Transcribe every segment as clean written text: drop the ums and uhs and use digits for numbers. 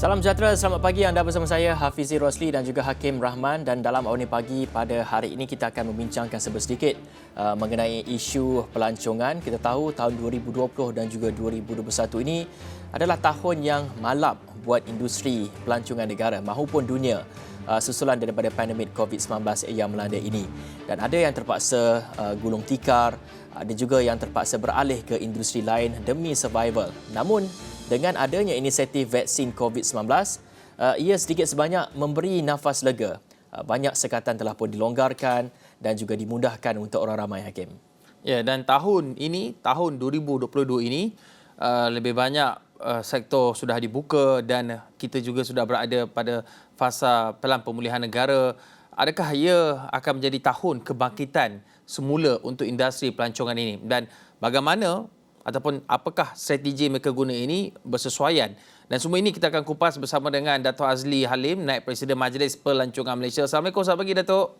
Salam sejahtera, selamat pagi anda bersama saya Hafizi Rosli dan juga Hakim Rahman, dan dalam Awal Ni Pagi pada hari ini kita akan membincangkan sedikit mengenai isu pelancongan. Kita tahu tahun 2020 dan juga 2021 ini adalah tahun yang malap buat industri pelancongan negara maupun dunia susulan daripada pandemik COVID-19 yang melanda ini. Dan ada yang terpaksa gulung tikar, ada juga yang terpaksa beralih ke industri lain demi survival. Namun dengan adanya inisiatif vaksin COVID-19, ia sedikit sebanyak memberi nafas lega. Banyak sekatan telah pun dilonggarkan dan juga dimudahkan untuk orang ramai, Hakim. Ya, dan tahun ini, tahun 2022 ini, lebih banyak sektor sudah dibuka dan kita juga sudah berada pada fasa pelan pemulihan negara. Adakah ia akan menjadi tahun kebangkitan semula untuk industri pelancongan ini? Dan bagaimana ataupun apakah strategi mereka guna ini bersesuaian? Dan semua ini kita akan kupas bersama dengan Dato' Azli Halim, Naib Presiden Majlis Pelancongan Malaysia. Assalamualaikum, selamat pagi Dato'.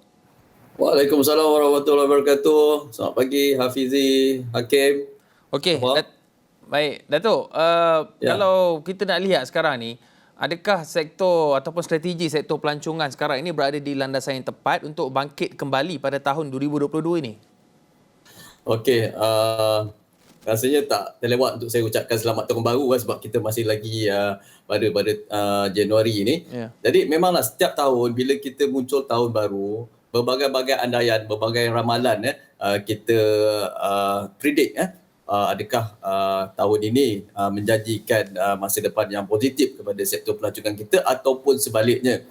Waalaikumsalam warahmatullahi wabarakatuh. Selamat pagi Hafizi, Hakim. Okey, baik Dato', kalau kita nak lihat sekarang ni, adakah sektor ataupun strategi sektor pelancongan sekarang ini berada di landasan yang tepat untuk bangkit kembali pada tahun 2022 ini? Okey, rasanya tak terlewat untuk saya ucapkan selamat tahun baru sebab kita masih lagi pada Januari ini. Yeah. Jadi memanglah setiap tahun bila kita muncul tahun baru, berbagai-bagai andaian, berbagai ramalan kita predict adakah tahun ini menjanjikan masa depan yang positif kepada sektor pelancongan kita ataupun sebaliknya.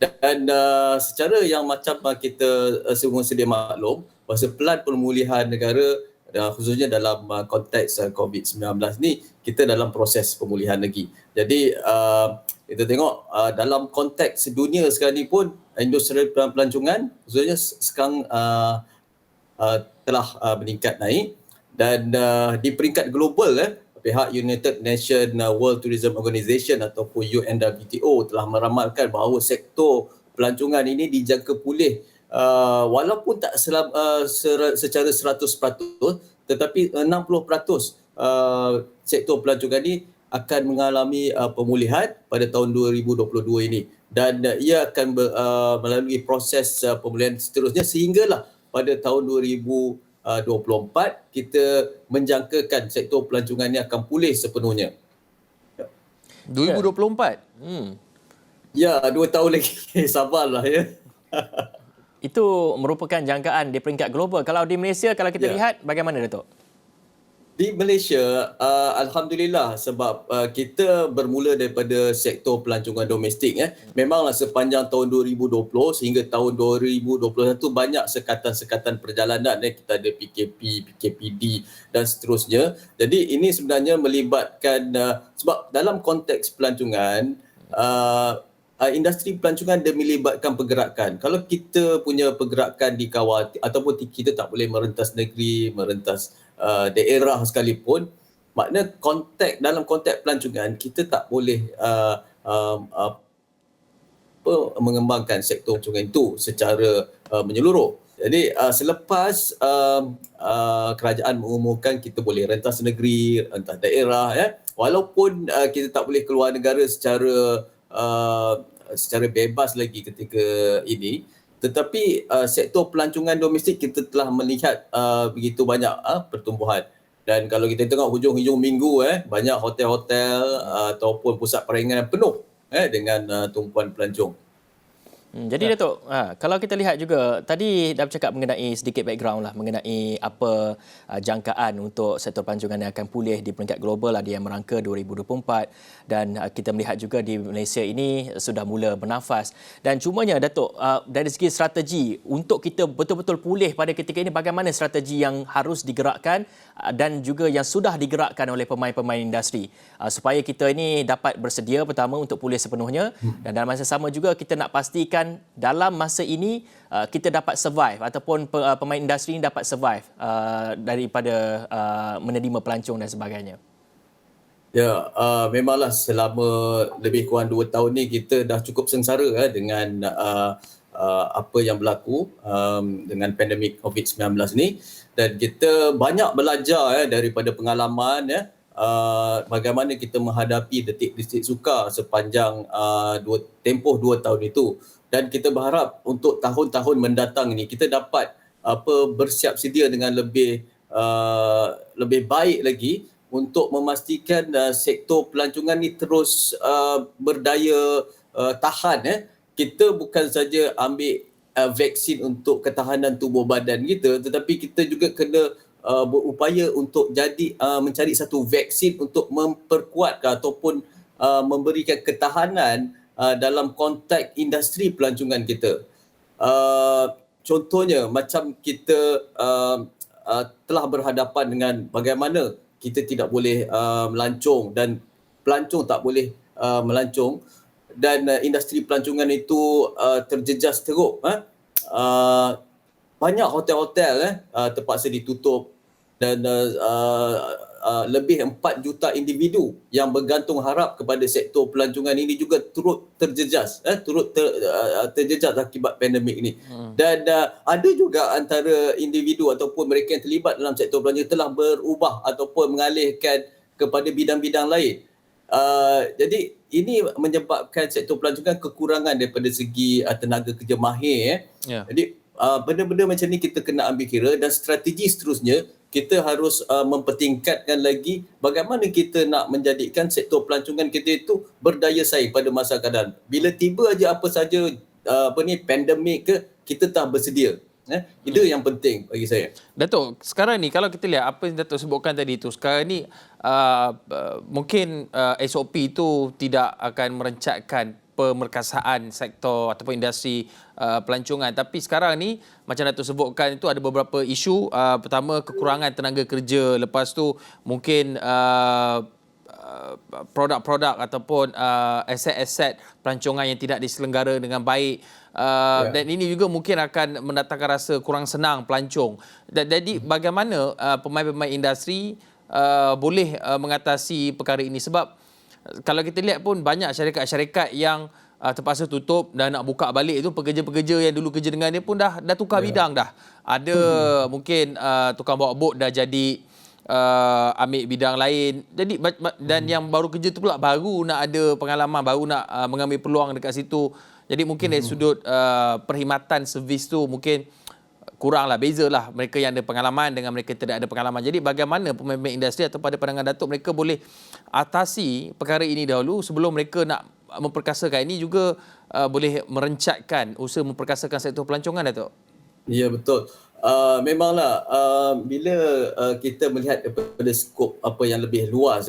Dan secara yang macam kita semua sedia maklum, masa pelan pemulihan negara khususnya dalam konteks COVID-19 ni, kita dalam proses pemulihan lagi. Jadi kita tengok dalam konteks dunia sekarang ni pun industri pelancongan khususnya sekarang telah meningkat naik, dan di peringkat global pihak United Nations World Tourism Organization ataupun UNWTO telah meramalkan bahawa sektor pelancongan ini dijangka pulih walaupun tak secara 100%, tetapi 60% sektor pelancongan ini akan mengalami pemulihan pada tahun 2022 ini, dan ia akan melalui proses pemulihan seterusnya sehinggalah pada tahun 2024 kita menjangkakan sektor pelancongan ini akan pulih sepenuhnya. 2024? Ya, 2 tahun lagi. Sabarlah ya. Itu merupakan jangkaan di peringkat global. Kalau di Malaysia, kalau kita lihat, bagaimana Dato'? Di Malaysia, alhamdulillah sebab kita bermula daripada sektor pelancongan domestik. Memanglah sepanjang tahun 2020 sehingga tahun 2021 banyak sekatan-sekatan perjalanan. Kita ada PKP, PKPD dan seterusnya. Jadi ini sebenarnya melibatkan, sebab dalam konteks pelancongan, industri pelancongan dia melibatkan pergerakan. Kalau kita punya pergerakan di kawal ataupun kita tak boleh merentas negeri, merentas daerah sekalipun, makna dalam konteks pelancongan kita tak boleh mengembangkan sektor pelancongan itu secara menyeluruh. Jadi selepas kerajaan mengumumkan kita boleh rentas negeri, rentas daerah, walaupun kita tak boleh keluar negara secara bebas lagi ketika ini, tetapi sektor pelancongan domestik kita telah melihat begitu banyak pertumbuhan. Dan kalau kita tengok hujung-hujung minggu, banyak hotel-hotel ataupun pusat perayaan penuh dengan tumpuan pelancong. Jadi Dato', kalau kita lihat juga, tadi dah bercakap mengenai sedikit background lah, mengenai apa jangkaan untuk sektor pelancongan yang akan pulih di peringkat global, ada yang merangka 2024, dan kita melihat juga di Malaysia ini sudah mula bernafas. Dan cumanya Dato', dari segi strategi untuk kita betul-betul pulih pada ketika ini, bagaimana strategi yang harus digerakkan dan juga yang sudah digerakkan oleh pemain-pemain industri supaya kita ini dapat bersedia pertama untuk pulih sepenuhnya, dan dalam masa sama juga kita nak pastikan dalam masa ini kita dapat survive ataupun pemain industri ini dapat survive daripada menerima pelancong dan sebagainya. Ya, memanglah selama lebih kurang 2 tahun ni kita dah cukup sengsara dengan apa yang berlaku dengan pandemik COVID-19 ni, dan kita banyak belajar daripada pengalaman bagaimana kita menghadapi detik-detik sukar sepanjang tempoh 2 tahun itu. Dan kita berharap untuk tahun-tahun mendatang ini kita dapat bersiap sedia dengan lebih baik lagi untuk memastikan sektor pelancongan ni terus berdaya tahan. Kita bukan saja ambil vaksin untuk ketahanan tubuh badan kita, tetapi kita juga kena berupaya untuk mencari satu vaksin untuk memperkuatkan ataupun memberikan ketahanan dalam konteks industri pelancongan kita. Contohnya macam kita telah berhadapan dengan bagaimana kita tidak boleh melancong dan pelancong tak boleh melancong, dan industri pelancongan itu terjejas teruk. Banyak hotel-hotel terpaksa ditutup dan lebih 4 juta individu yang bergantung harap kepada sektor pelancongan ini juga turut terjejas akibat pandemik ini. Dan ada juga antara individu ataupun mereka yang terlibat dalam sektor pelancongan telah berubah ataupun mengalihkan kepada bidang-bidang lain. Jadi ini menyebabkan sektor pelancongan kekurangan daripada segi tenaga kerja mahir. Jadi benda-benda macam ni kita kena ambil kira, dan strategi seterusnya kita harus mempertingkatkan lagi bagaimana kita nak menjadikan sektor pelancongan kita itu berdaya saing pada masa akan datang. Bila tiba aja apa saja pandemik ke, kita tak bersedia. Itu yang penting bagi saya. Datuk, sekarang ni kalau kita lihat apa yang Datuk sebutkan tadi tu, sekarang ni mungkin SOP itu tidak akan merencatkan pemerkasaan sektor ataupun industri pelancongan, tapi sekarang ni macam Datuk sebutkan itu ada beberapa isu. Pertama, kekurangan tenaga kerja, lepas tu mungkin produk-produk ataupun aset-aset pelancongan yang tidak diselenggara dengan baik. Dan ini juga mungkin akan mendatangkan rasa kurang senang pelancong. Jadi bagaimana pemain-pemain industri boleh mengatasi perkara ini? Sebab kalau kita lihat pun banyak syarikat-syarikat yang terpaksa tutup dan nak buka balik itu, pekerja-pekerja yang dulu kerja dengan dia pun dah tukar bidang dah. Ada mungkin tukang bawa bot dah jadi ambil bidang lain. Jadi dan yang baru kerja tu pula baru nak ada pengalaman, baru nak mengambil peluang dekat situ. Jadi mungkin dari sudut perkhidmatan servis tu mungkin kuranglah, bezalah mereka yang ada pengalaman dengan mereka tidak ada pengalaman. Jadi bagaimana pemain-pemain industri atau pada pandangan Datuk mereka boleh atasi perkara ini dahulu sebelum mereka nak memperkasakan ini, juga boleh merencatkan usaha memperkasakan sektor pelancongan, Datuk? Ya, betul. Memanglah bila kita melihat daripada skop apa yang lebih luas,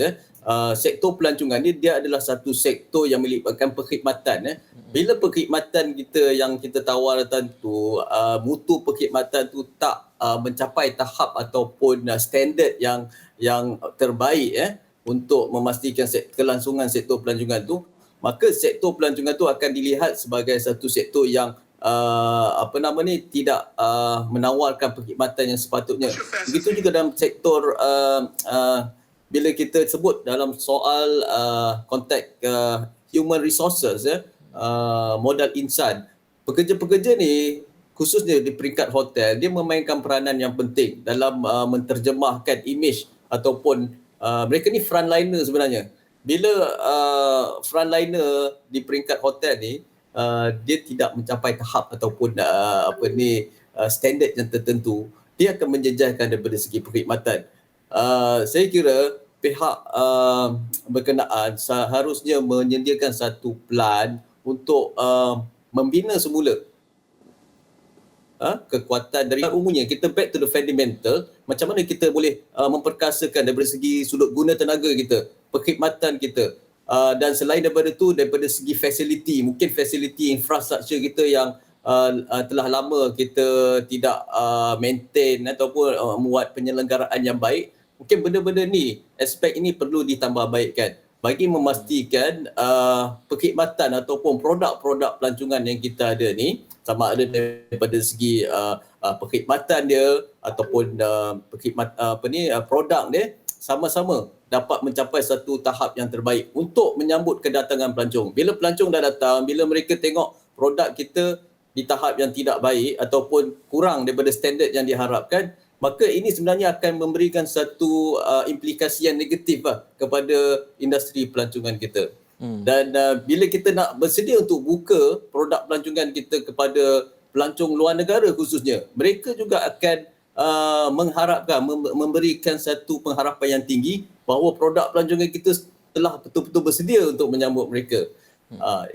sektor pelancongan ni dia adalah satu sektor yang melibatkan perkhidmatan. Bila perkhidmatan kita yang kita tawarkan tu, mutu perkhidmatan tu tak mencapai tahap ataupun standard yang terbaik untuk memastikan kelangsungan sektor pelancongan tu, maka sektor pelancongan tu akan dilihat sebagai satu sektor yang tidak menawarkan perkhidmatan yang sepatutnya. Begitu juga dalam sektor bila kita sebut dalam soal konteks human resources, modal insan, pekerja-pekerja ni khususnya di peringkat hotel, dia memainkan peranan yang penting dalam menterjemahkan imej ataupun mereka ni frontliner sebenarnya. Bila frontliner di peringkat hotel ni dia tidak mencapai tahap ataupun standard yang tertentu, dia akan menjejaskan daripada segi perkhidmatan. Saya kira pihak berkenaan seharusnya menyediakan satu plan untuk membina semula kekuatan dari umumnya. Kita back to the fundamental, macam mana kita boleh memperkasakan daripada segi sudut guna tenaga kita, perkhidmatan kita, dan selain daripada itu, daripada segi fasiliti, mungkin fasiliti infrastruktur kita yang telah lama kita tidak maintain ataupun membuat penyelenggaraan yang baik. Mungkin benda-benda ni, aspek ini perlu ditambah baikkan bagi memastikan perkhidmatan ataupun produk-produk pelancongan yang kita ada ni, sama ada daripada segi perkhidmatan dia ataupun produk dia, sama-sama dapat mencapai satu tahap yang terbaik untuk menyambut kedatangan pelancong. Bila pelancong dah datang, bila mereka tengok produk kita di tahap yang tidak baik ataupun kurang daripada standard yang diharapkan, maka ini sebenarnya akan memberikan satu implikasi yang negatif kepada industri pelancongan kita. Dan bila kita nak bersedia untuk buka produk pelancongan kita kepada pelancong luar negara khususnya, mereka juga akan mengharapkan, memberikan satu pengharapan yang tinggi bahawa produk pelancongan kita telah betul-betul bersedia untuk menyambut mereka.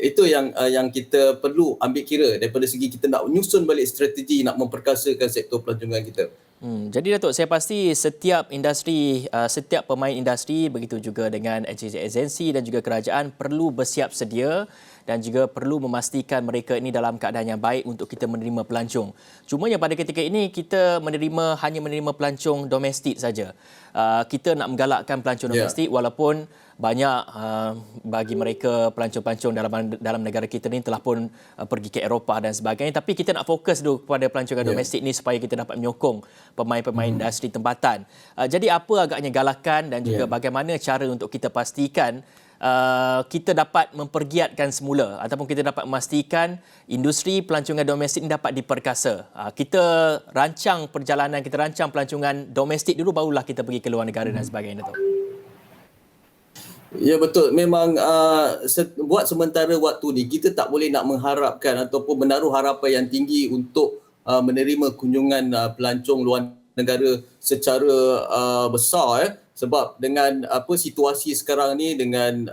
Itu yang kita perlu ambil kira daripada segi kita nak menyusun balik strategi nak memperkasakan sektor pelancongan kita. Jadi Datuk, saya pasti setiap industri, setiap pemain industri, begitu juga dengan agensi dan juga kerajaan perlu bersiap sedia dan juga perlu memastikan mereka ini dalam keadaan yang baik untuk kita menerima pelancong. Cuma yang pada ketika ini kita hanya menerima pelancong domestik saja. Kita nak menggalakkan pelancong domestik walaupun banyak bagi mereka pelancong-pelancong dalam negara kita ni telah pun pergi ke Eropah dan sebagainya, tapi kita nak fokus dulu kepada pelancongan domestik ni supaya kita dapat menyokong pemain-pemain industri tempatan. Jadi apa agaknya galakan dan juga bagaimana cara untuk kita pastikan kita dapat mempergiatkan semula ataupun kita dapat memastikan industri pelancongan domestik ini dapat diperkasa. Kita rancang perjalanan, kita rancang pelancongan domestik dulu, barulah kita pergi ke luar negara dan sebagainya, Datuk. Ya, betul. Memang buat sementara waktu ni kita tak boleh nak mengharapkan ataupun menaruh harapan yang tinggi untuk menerima kunjungan pelancong luar negara secara besar, sebab dengan situasi sekarang ni dengan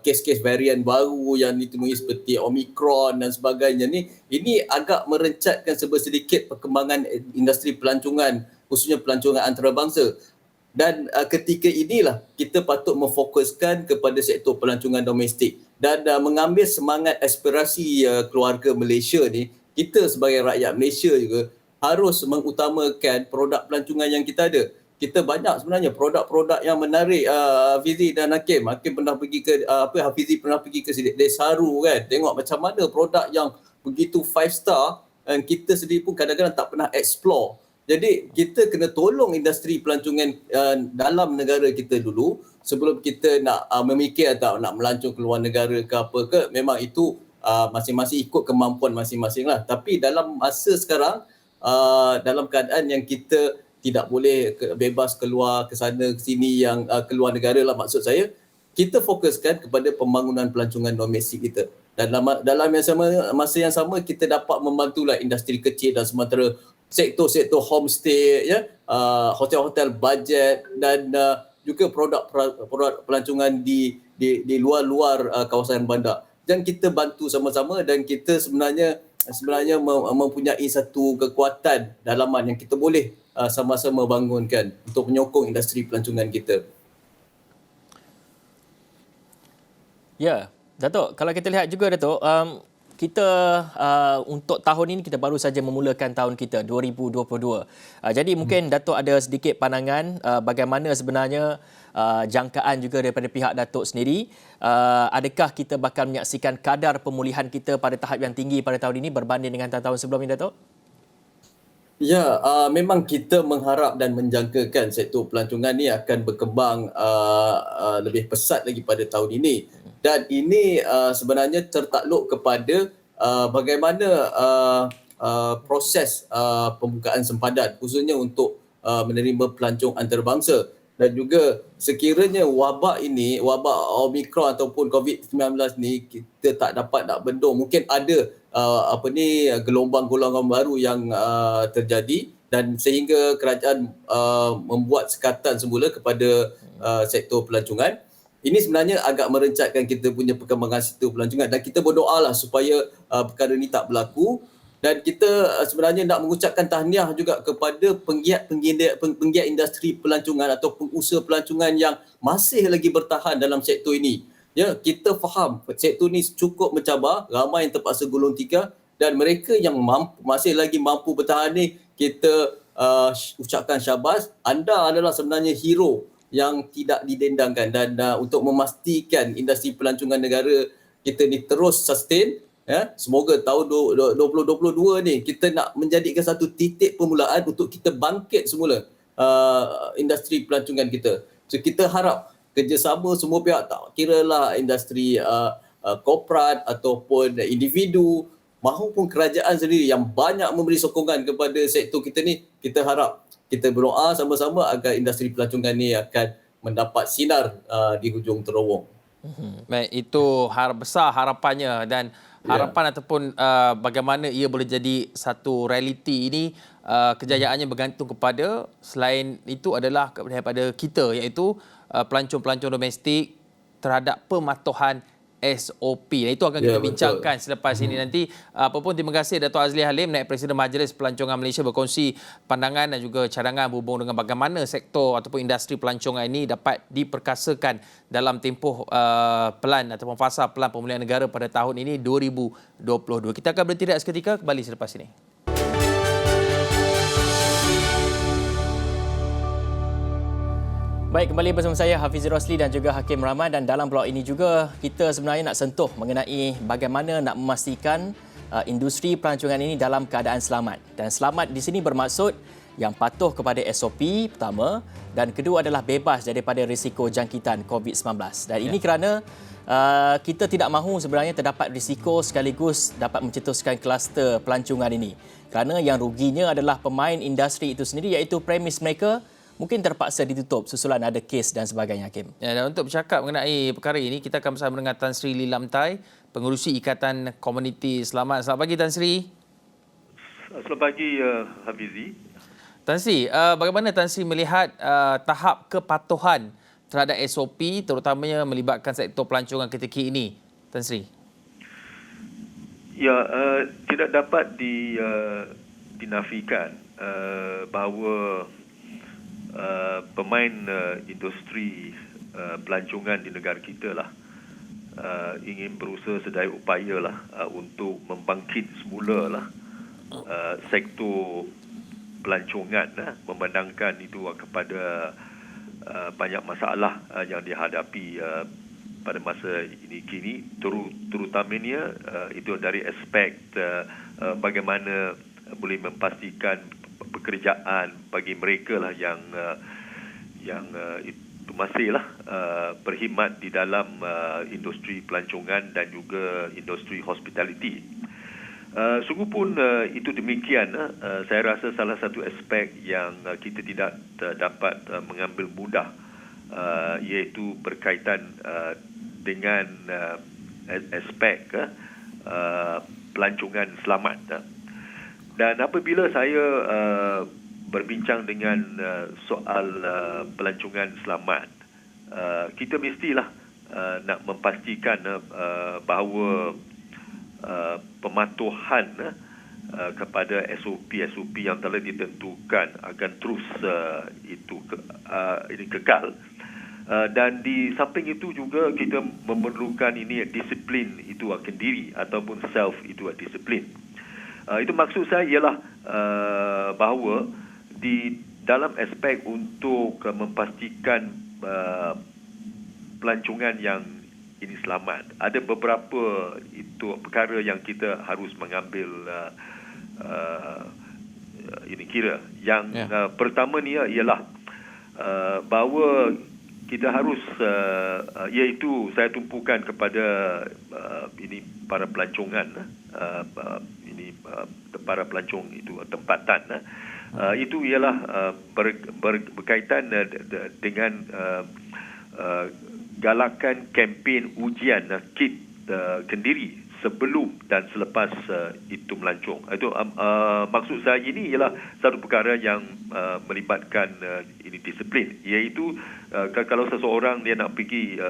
kes-kes varian baru yang ditemui seperti Omicron dan sebagainya ni, ini agak merencatkan sedikit perkembangan industri pelancongan, khususnya pelancongan antarabangsa. Dan ketika inilah kita patut memfokuskan kepada sektor pelancongan domestik dan mengambil semangat aspirasi keluarga Malaysia ni. Kita sebagai rakyat Malaysia juga harus mengutamakan produk pelancongan yang kita ada. Kita banyak sebenarnya produk-produk yang menarik. Hafizi dan Hakim pernah pergi ke Hafizi pernah pergi ke Desaru kan, tengok macam mana produk yang begitu 5 star, dan kita sendiri pun kadang-kadang tak pernah explore. Jadi kita kena tolong industri pelancongan dalam negara kita dulu sebelum kita nak memikir atau nak melancong ke luar negara ke apa ke. Memang itu masing-masing ikut kemampuan masing-masing lah. Tapi dalam masa sekarang, dalam keadaan yang kita tidak boleh bebas keluar ke sana ke sini, yang keluar negara lah maksud saya, kita fokuskan kepada pembangunan pelancongan domestik kita. Dan dalam masa yang sama kita dapat membantulah industri kecil dan sementara, sektor-sektor homestay, hotel-hotel bajet dan juga produk pelancongan di luar-luar kawasan bandar. Dan kita bantu sama-sama dan kita sebenarnya mempunyai satu kekuatan dalaman yang kita boleh sama-sama bangunkan untuk menyokong industri pelancongan kita. Ya, Datuk, kalau kita lihat juga Datuk, kita untuk tahun ini kita baru saja memulakan tahun kita 2022. Jadi mungkin Datuk ada sedikit pandangan bagaimana sebenarnya jangkaan juga daripada pihak Datuk sendiri. Adakah kita bakal menyaksikan kadar pemulihan kita pada tahap yang tinggi pada tahun ini berbanding dengan tahun-tahun sebelum ini, Datuk? Ya, memang kita mengharap dan menjangkakan sektor pelancongan ni akan berkembang lebih pesat lagi pada tahun ini. Dan ini sebenarnya tertakluk kepada bagaimana proses pembukaan sempadan khususnya untuk menerima pelancong antarabangsa. Dan juga sekiranya wabak Omicron ataupun COVID-19 ni kita tak dapat nak bendung, mungkin ada gelombang-gelombang baru yang terjadi, dan sehingga kerajaan membuat sekatan semula kepada sektor pelancongan. Ini sebenarnya agak merencatkan kita punya perkembangan sektor pelancongan, dan kita berdoalah supaya perkara ini tak berlaku. Dan kita sebenarnya nak mengucapkan tahniah juga kepada penggiat industri pelancongan atau pengusaha pelancongan yang masih lagi bertahan dalam sektor ini. Ya, kita faham sektor ini cukup mencabar, ramai yang terpaksa gulung tikar, dan mereka yang masih lagi mampu bertahan ni, kita ucapkan syabas. Anda adalah sebenarnya hero yang tidak didendangkan, dan untuk memastikan industri pelancongan negara kita ni terus sustain, semoga tahun 2022 ni kita nak menjadikan satu titik permulaan untuk kita bangkit semula industri pelancongan kita. So kita harap kerjasama semua pihak, tak kira lah industri korporat ataupun individu, mahupun kerajaan sendiri yang banyak memberi sokongan kepada sektor kita ni, kita harap kita berdoa sama-sama agar industri pelancongan ni akan mendapat sinar di hujung terowong. Baik, itu besar harapannya, dan harapan ataupun bagaimana ia boleh jadi satu realiti ini, kejayaannya bergantung kepada, selain itu adalah daripada kita, iaitu pelancong-pelancong domestik terhadap pematuhan SOP. Itu akan kita bincangkan selepas ini nanti. Apapun, terima kasih Dato' Azli Halim, Naib Presiden Majlis Pelancongan Malaysia, berkongsi pandangan dan juga cadangan berhubung dengan bagaimana sektor ataupun industri pelancongan ini dapat diperkasakan dalam tempoh pelan ataupun fasa pelan pemulihan negara pada tahun ini 2022. Kita akan berhenti seketika, kembali selepas ini. Baik, kembali bersama saya Hafizul Rosli dan juga Hakim Rahman, dan dalam blog ini juga kita sebenarnya nak sentuh mengenai bagaimana nak memastikan industri pelancongan ini dalam keadaan selamat. Dan selamat di sini bermaksud yang patuh kepada SOP pertama, dan kedua adalah bebas daripada risiko jangkitan COVID-19. Dan ini kerana kita tidak mahu sebenarnya terdapat risiko sekaligus dapat mencetuskan kluster pelancongan ini. Kerana yang ruginya adalah pemain industri itu sendiri, iaitu premis mereka mungkin terpaksa ditutup susulan ada kes dan sebagainya, Hakim. Ya, dan untuk bercakap mengenai perkara ini, kita akan bersama dengan Tan Sri Lee Lam Tai, Pengerusi Ikatan Komuniti Selamat. Selamat pagi, Tan Sri. Selamat pagi, Hafizi. Tan Sri, bagaimana Tan Sri melihat tahap kepatuhan terhadap SOP, terutamanya melibatkan sektor pelancongan ketika ini, Tan Sri? Ya, tidak dapat dinafikan bahawa pemain industri pelancongan di negara kita lah ingin berusaha sedaya upaya lah untuk membangkit semula lah sektor pelancongan, memandangkan itu kepada banyak masalah yang dihadapi pada masa ini kini, terutamanya itu dari aspek bagaimana boleh memastikan pekerjaan bagi mereka lah yang itu masihlah berkhidmat di dalam industri pelancongan dan juga industri hospitality. Sungguh pun itu demikian, saya rasa salah satu aspek yang kita tidak dapat mengambil mudah iaitu berkaitan dengan aspek pelancongan selamat. Dan apabila saya berbincang dengan soal pelancongan selamat, kita mestilah nak memastikan bahawa pematuhan kepada SOP yang telah ditentukan akan terus ini kekal. Dan di samping itu juga kita memerlukan ini disiplin itu akan diri ataupun self itu disiplin. Itu maksud saya ialah bahawa di dalam aspek untuk memastikan pelancongan yang ini selamat, ada beberapa itu perkara yang kita harus mengambil ini kira. Yang pertama ni ialah bahawa kita harus iaitu saya tumpukan kepada ini para pelancongan para pelancong itu tempatan itu ialah berkaitan dengan galakan kempen ujian kit kendiri sebelum dan selepas itu melancong. Itu maksud saya ini ialah satu perkara yang melibatkan ini disiplin, iaitu kalau seseorang dia nak pergi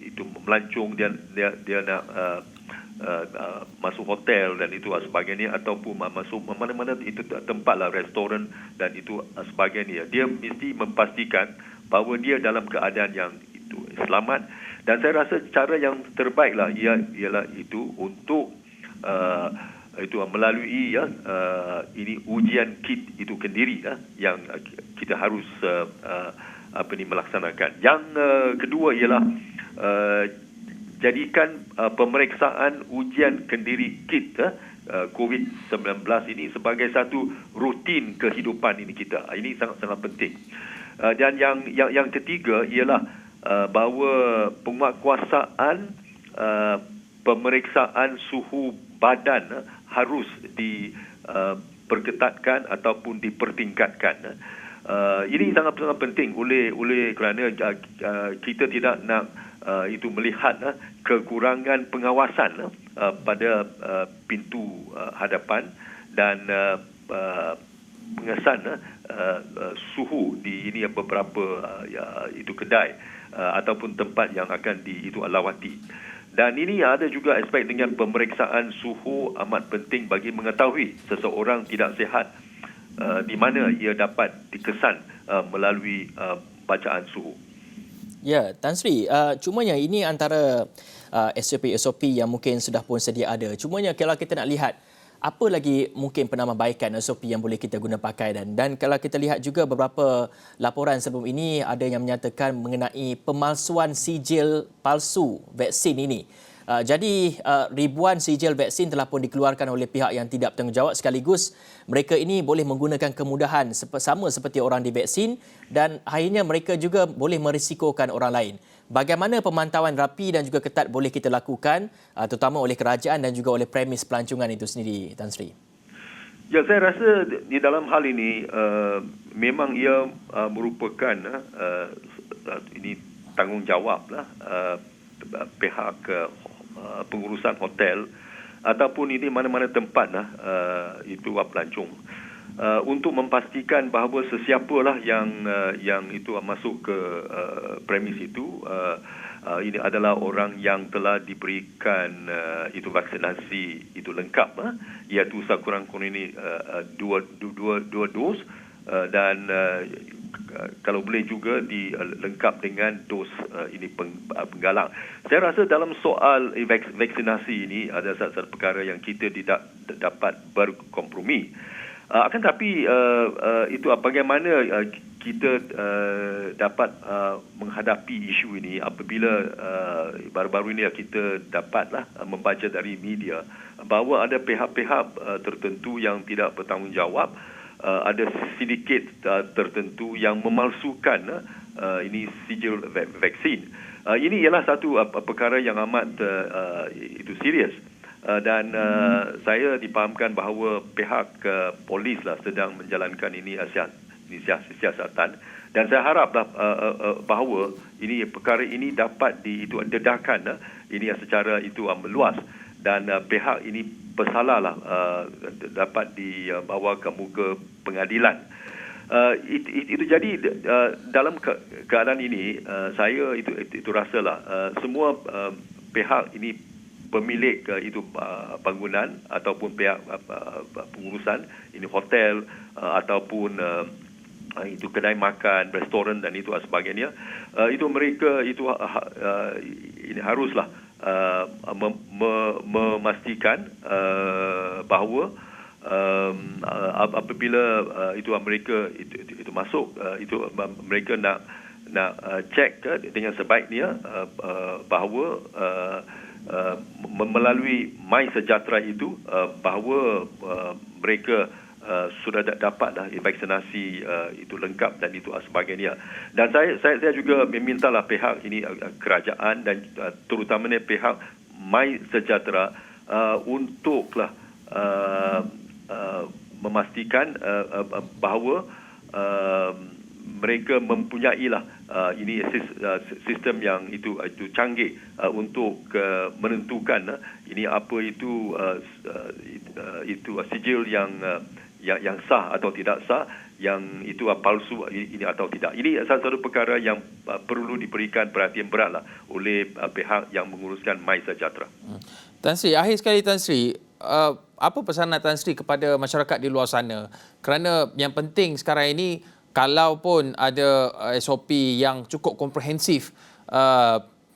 itu melancong, dia nak masuk hotel dan itu sebagainya, ataupun masuk mana-mana itu tempatlah restoran dan itu sebagainya, dia mesti memastikan bahawa dia dalam keadaan yang itu selamat. Dan saya rasa cara yang terbaiklah ialah itu untuk itu melalui ini ujian kit itu kendiri yang kita harus melaksanakan. Yang kedua ialah jadikan pemeriksaan ujian kendiri kit COVID-19 ini sebagai satu rutin kehidupan ini kita. Ini sangat-sangat penting. Dan yang ketiga ialah bahawa penguatkuasaan pemeriksaan suhu badan harus diperketatkan ataupun dipertingkatkan. Ini sangat-sangat penting oleh kerana kita tidak nak itu melihat kekurangan pengawasan pada pintu hadapan dan pengesan suhu di ini beberapa itu kedai ataupun tempat yang akan itu lawati. Dan ini ada juga aspek dengan pemeriksaan suhu amat penting bagi mengetahui seseorang tidak sihat di mana ia dapat dikesan melalui bacaan suhu. Ya, Tan Sri, cumanya ini antara SOP-SOP yang mungkin sudah pun sedia ada. Cumanya kalau kita nak lihat apa lagi mungkin penambahbaikan SOP yang boleh kita guna pakai dan kalau kita lihat juga beberapa laporan sebelum ini ada yang menyatakan mengenai pemalsuan sijil palsu vaksin ini. Jadi ribuan sijil vaksin telah pun dikeluarkan oleh pihak yang tidak bertanggungjawab, sekaligus mereka ini boleh menggunakan kemudahan sama seperti orang divaksin dan akhirnya mereka juga boleh merisikokan orang lain. Bagaimana pemantauan rapi dan juga ketat boleh kita lakukan terutama oleh kerajaan dan juga oleh premis pelancongan itu sendiri, Tan Sri? Ya, saya rasa di dalam hal ini memang ia merupakan ini tanggungjawablah pihak pengurusan hotel ataupun ini mana-mana tempat itu pelancong untuk memastikan bahawa sesiapalah yang itu masuk ke premis itu ini adalah orang yang telah diberikan itu vaksinasi itu lengkap, iaitu sekurang-kurangnya ini dua dos dan kalau boleh juga dilengkap dengan dos ini penggalang. Saya rasa dalam soal vaksinasi ini ada satu perkara yang kita tidak dapat berkompromi. Akan tapi itu bagaimana kita dapat menghadapi isu ini apabila baru-baru ini kita dapatlah membaca dari media bahawa ada pihak-pihak tertentu yang tidak bertanggungjawab, ada sedikit tertentu yang memalsukan ini sijil vaksin. Ini ialah satu perkara yang amat itu serius. Dan saya dipahamkan bahawa pihak polis sedang menjalankan ini siasatan dan saya haraplah bahawa ini perkara ini dapat didedahkan ini secara itu meluas dan pihak ini bersalahlah dapat dibawa ke muka pengadilan. Itu jadi dalam keadaan ini saya itu rasalah semua pihak ini pemilik itu bangunan ataupun pihak pengurusan ini hotel ataupun itu kedai makan, restoran dan itu sebagainya, itu mereka itu ini haruslah memastikan bahawa apabila itu mereka itu masuk itu mereka nak cek dengan sebaiknya bahawa melalui MySejahtera itu bahawa mereka sudah dapat vaksinasi itu lengkap dan itu sebagainya. Dan saya juga memintalah pihak ini kerajaan dan terutamanya pihak MySejahtera untuklah memastikan bahawa mereka mempunyailah ini sistem yang itu canggih untuk menentukan ini apa itu sijil yang sah atau tidak sah, yang itu palsu ini atau tidak. Ini satu perkara yang perlu diberikan perhatian beratlah oleh pihak yang menguruskan MySejahtera. Tan Sri, akhir sekali Tan Sri, apa pesanan Tan Sri kepada masyarakat di luar sana? Kerana yang penting sekarang ini, kalau pun ada SOP yang cukup komprehensif,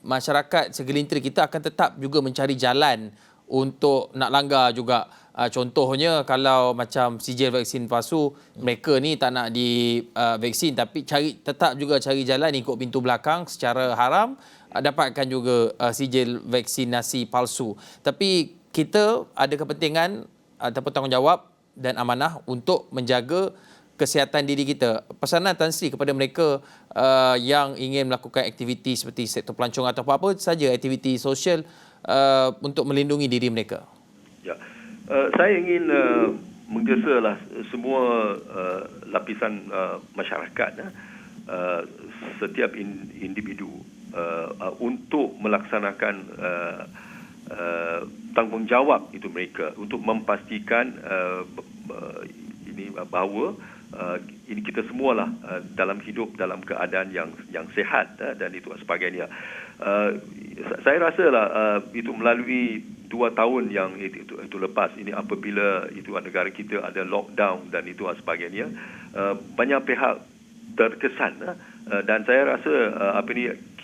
masyarakat segelintir kita akan tetap juga mencari jalan untuk nak langgar juga. Contohnya kalau macam sijil vaksin palsu, mereka ni tak nak divaksin tapi tetap juga cari jalan ikut pintu belakang secara haram, dapatkan juga sijil vaksinasi palsu. Tapi kita ada kepentingan ataupun tanggungjawab dan amanah untuk menjaga kesihatan diri kita. Pesanan Tan Sri kepada mereka yang ingin melakukan aktiviti seperti sektor pelancong atau apa saja aktiviti sosial untuk melindungi diri mereka. Ya. Saya ingin menggesalah semua lapisan masyarakat, setiap individu untuk melaksanakan tanggungjawab itu mereka untuk memastikan ini bahawa ini kita semualah dalam hidup dalam keadaan yang sihat dan itu sebagainya. Saya rasalah itu melalui 2 tahun yang itu lepas ini, apabila itu negara kita ada lockdown dan itu sebagainya, banyak pihak terkesan dan saya rasa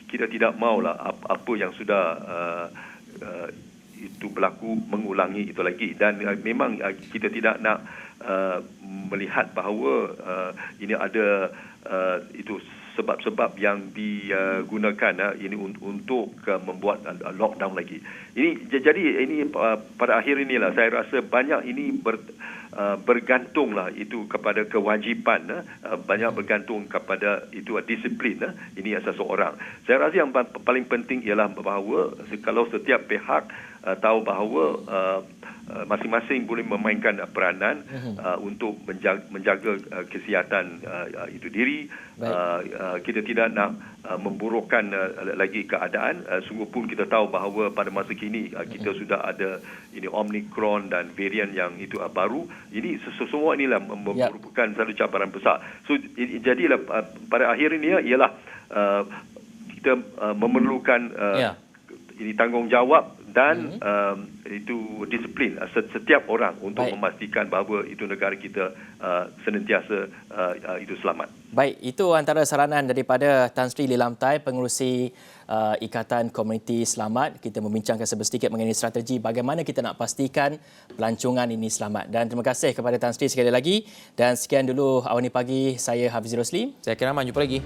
kita tidak maulah apa yang sudah itu berlaku mengulangi itu lagi, dan memang kita tidak nak melihat bahawa ini ada itu sebab-sebab yang digunakan ini untuk membuat lockdown lagi. Jadi ini pada akhir inilah saya rasa banyak ini bergantunglah itu kepada kewajipan, banyak bergantung kepada itu disiplin ini seseorang. Saya rasa yang paling penting ialah bahawa kalau setiap pihak tahu bahawa masing-masing boleh memainkan peranan untuk menjaga kesihatan itu diri. Kita tidak nak memburukkan lagi keadaan. Sungguh pun kita tahu bahawa pada masa kini kita sudah ada ini Omicron dan varian yang itu baru. Ini semua inilah merupakan satu cabaran besar. So jadilah pada akhir ini ialah kita memerlukan ini tanggungjawab dan itu disiplin setiap orang untuk memastikan bahawa itu negara kita senantiasa itu selamat. Baik, itu antara saranan daripada Tan Sri Lilamtai, pengerusi Ikatan Komuniti Selamat. Kita membincangkan sedikit mengenai strategi bagaimana kita nak pastikan pelancongan ini selamat. Dan terima kasih kepada Tan Sri sekali lagi. Dan sekian dulu Awani Pagi. Saya Hafizul Rosli. Saya kira jumpa lagi.